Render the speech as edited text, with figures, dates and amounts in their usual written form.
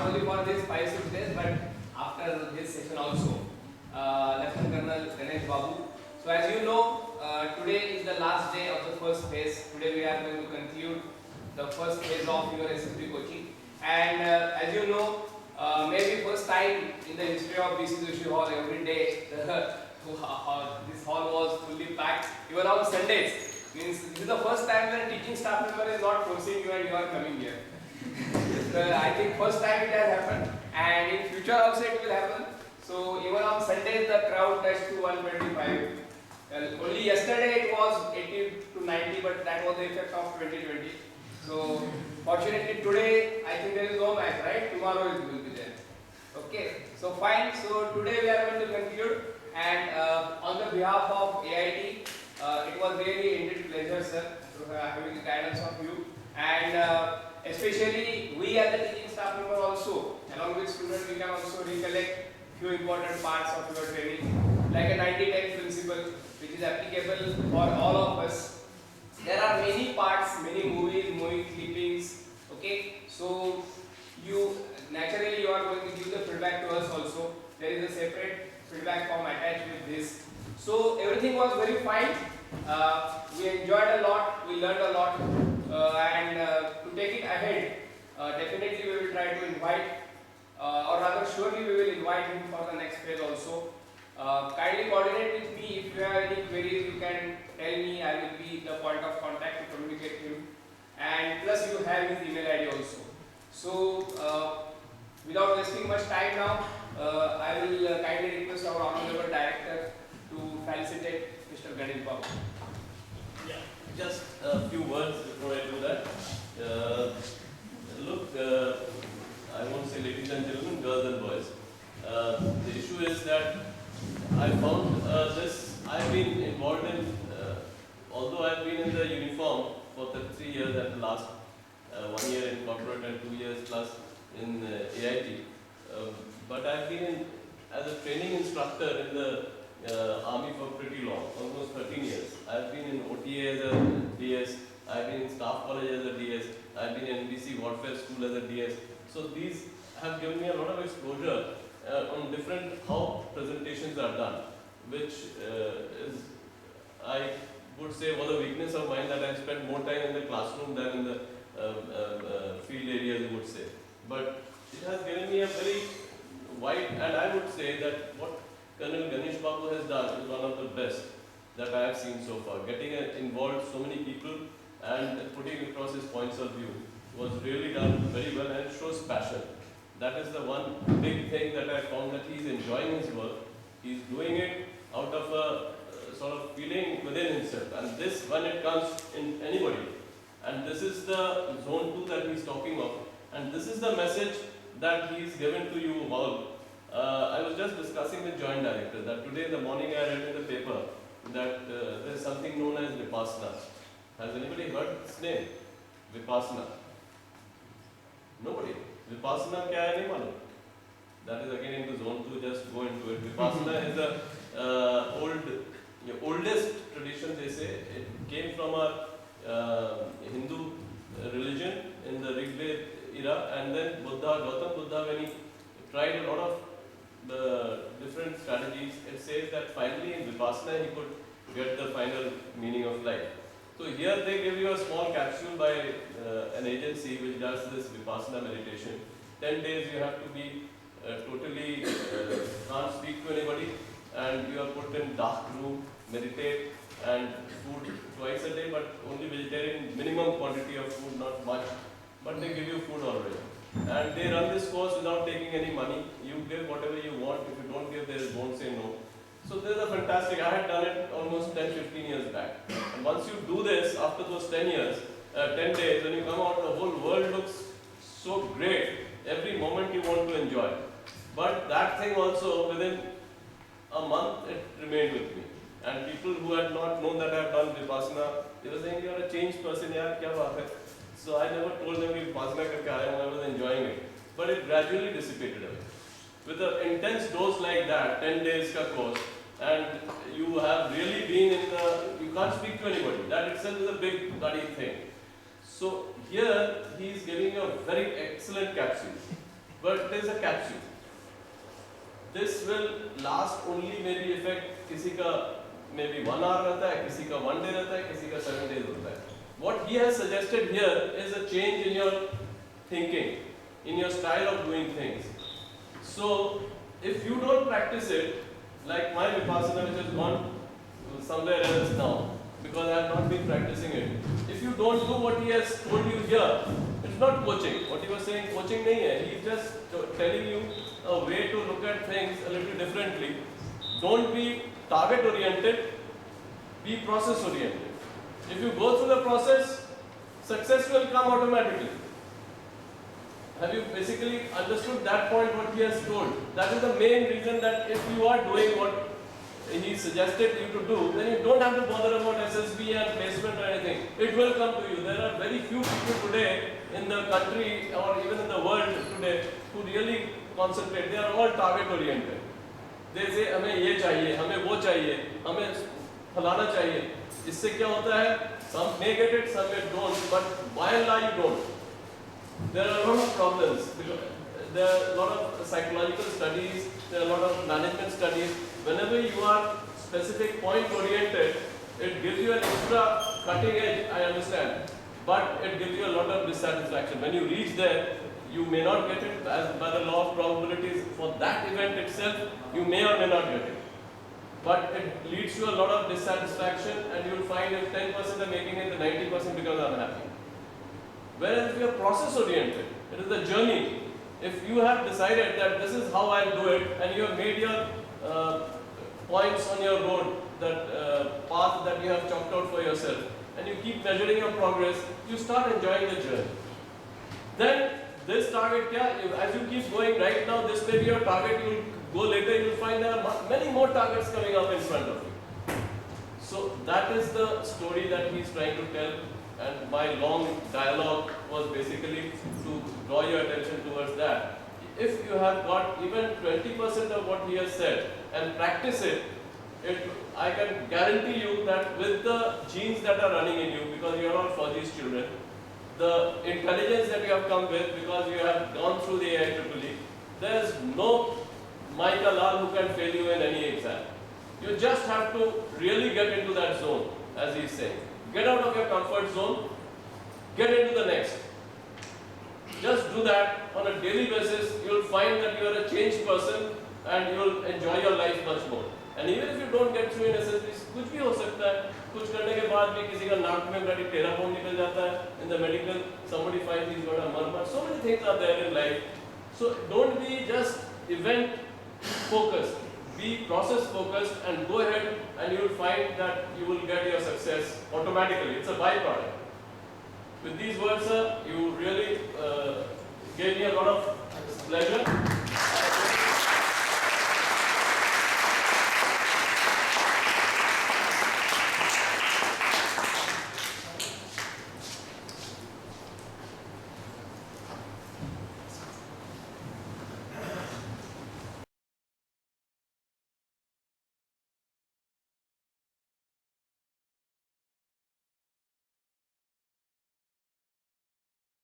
not only for this 5-6 days, but after this session also. Lieutenant Col Ganesh Babu. So as you know, today is the last day of the first phase. Today we are going to conclude the first phase of your SSB coaching. And as you know, maybe first time in the history of BC Joshi Hall, every day this hall was fully packed, even on Sundays. Means this is the first time that teaching staff member is not forcing you and you are coming here. I think first time it has happened, and in future also it will happen. So even on Sundays the crowd touched to 125. Only yesterday it was 80 to 90, but that was the effect of 2020. So fortunately today I think there is no match, right? Tomorrow it will be there. Okay, so fine. So today we are going to conclude, and on the behalf of AIT, it was really indeed pleasure, sir, to having the guidance of you, and especially we as the teaching staff member also, along with students, we can also recollect few important parts of your training, like a 90-10 principle, which is applicable for all of us. There are many parts, many movies, movie clippings. Okay, so you naturally you are going to give the feedback to us also. There is a separate feedback form attached with this. So everything was very fine. We enjoyed a lot, we learned a lot, and to take it ahead, definitely we will try to invite, or rather surely we will invite him for the next phase also. Kindly coordinate with me. If you have any queries, you can tell me. I will be the point of contact to communicate with him, and plus you have his email ID also. So without wasting much time now, I will kindly request our honorable director to felicitate Mr. Ganesh Babu. Yeah, just a few words before I do that. Look, I won't say ladies and gentlemen, girls and boys. The issue is that I found this, I've been involved in, although I've been in the uniform for 3 years and the last 1 year in corporate and 2 years plus in AIT, but I've been in, as a training instructor in the Army for pretty long, almost 13 years. I've been in OTA as a DS, I've been in Staff College as a DS, I've been in NBC Warfare School as a DS. So these have given me a lot of exposure on different how presentations are done, which is, I would say, was a weakness of mine, that I spent more time in the classroom than in the field areas, you would say. But it has given me a very wide, and I would say that what Colonel Ganesh Babu has done is one of the best that I have seen so far. Getting involved so many people and putting across his points of view was really done very well, and it shows passion. That is the one big thing that I found, that he's enjoying his work. He's doing it out of a sort of feeling within himself. And this, when it comes in anybody, and this is the zone 2 that he's talking of, and this is the message that he's given to you all. I was just discussing with Joint Director that today in the morning I read in the paper that there is something known as Vipassana. Has anybody heard this name? Vipassana? Nobody. Vipassana kya hai nahi malum. That is again into zone 2, just go into it. Vipassana is the oldest tradition, they say. It came from a Hindu religion in the Rigveda era, and then Gautam Buddha, when he tried a lot of different strategies, it says that finally in Vipassana he could get the final meaning of life. So here they give you a small capsule by an agency which does this Vipassana meditation. 10 days you have to be totally, can't speak to anybody, and you are put in dark room, meditate, and food twice a day, but only vegetarian, minimum quantity of food, not much, but they give you food already. And they run this course without taking any money. You give whatever you want. If you don't give, they won't say no. So this is a fantastic. I had done it almost 10-15 years back. And once you do this, after those 10 years, 10 days, when you come out, the whole world looks so great. Every moment you want to enjoy. But that thing also, within a month, it remained with me. And people who had not known that I have done Vipassana, they were saying, you are a changed person, yaar, kya baat hai? So I never told them कि Vipassana करके आया हूँ, I was enjoying it. But it gradually dissipated away. With an intense dose like that, 10 days ka course, and you have really been in the, you can't speak to anybody. That itself is a big bloody thing. So here he is giving a very excellent capsule. but it is a capsule. This will last only maybe effect किसी का maybe 1 hour रहता है, किसी का 1 day रहता है, किसी का 7 days होता है. What he has suggested here is a change in your thinking, in your style of doing things. So if you don't practice it, like my Vipassana which has gone somewhere else now, because I have not been practicing it. If you don't do what he has told you here, it's not coaching. What he was saying, coaching nahi hai. He is just telling you a way to look at things a little differently. Don't be target oriented, be process oriented. If you go through the process, success will come automatically. Have you basically understood that point what he has told? That is the main reason that if you are doing what he suggested you to do, then you don't have to bother about SSB and placement or anything. It will come to you. There are very few people today in the country or even in the world today who really concentrate. They are all target oriented. They say हमें ये चाहिए, हमें वो चाहिए, हमें फलाना चाहिए. इससे क्या होता है? Some may get it, some may don't, but by and large you don't. There are a lot of problems. There are a lot of psychological studies, there are a lot of management studies. Whenever you are specific point oriented, it gives you an extra cutting edge, I understand, but it gives you a lot of dissatisfaction. When you reach there, you may not get it as by the law of probabilities for that event itself, you may or may not get it. But it leads to a lot of dissatisfaction, and you will find if 10% are making it, the 90% becomes unhappy. Whereas if you are process oriented, it is the journey. If you have decided that this is how I do it, and you have made your points on your road, that path that you have chalked out for yourself, and you keep measuring your progress, you start enjoying the journey. Then this target, as you keep going right now, this may be your target, you will go later, you will find there are many more targets coming up in front of you. So that is the story that he is trying to tell, and my long dialogue was basically to draw your attention towards that. If you have got even 20% of what he has said and practice it, I can guarantee you that with the genes that are running in you, because you are all Fauji's children, the intelligence that you have come with, because you have gone through the AIT, there is no Michael Lal who can fail you in any exam. You just have to really get into that zone, as he is saying. Get out of your comfort zone, get into the next. Just do that on a daily basis, you will find that you are a changed person and you will enjoy your life much more. And even if you don't get through in SSB, कुछ भी हो सकता है, कुछ करने के बाद भी किसी का नाक में bloody टेराफोन निकल जाता है. In the medical, somebody finds he's got a murmur. So many things are there in life. So don't be just event focused. Be process focused and go ahead, and you will find that you will get your success automatically. It's a byproduct. With these words, sir, you really gave me a lot of pleasure.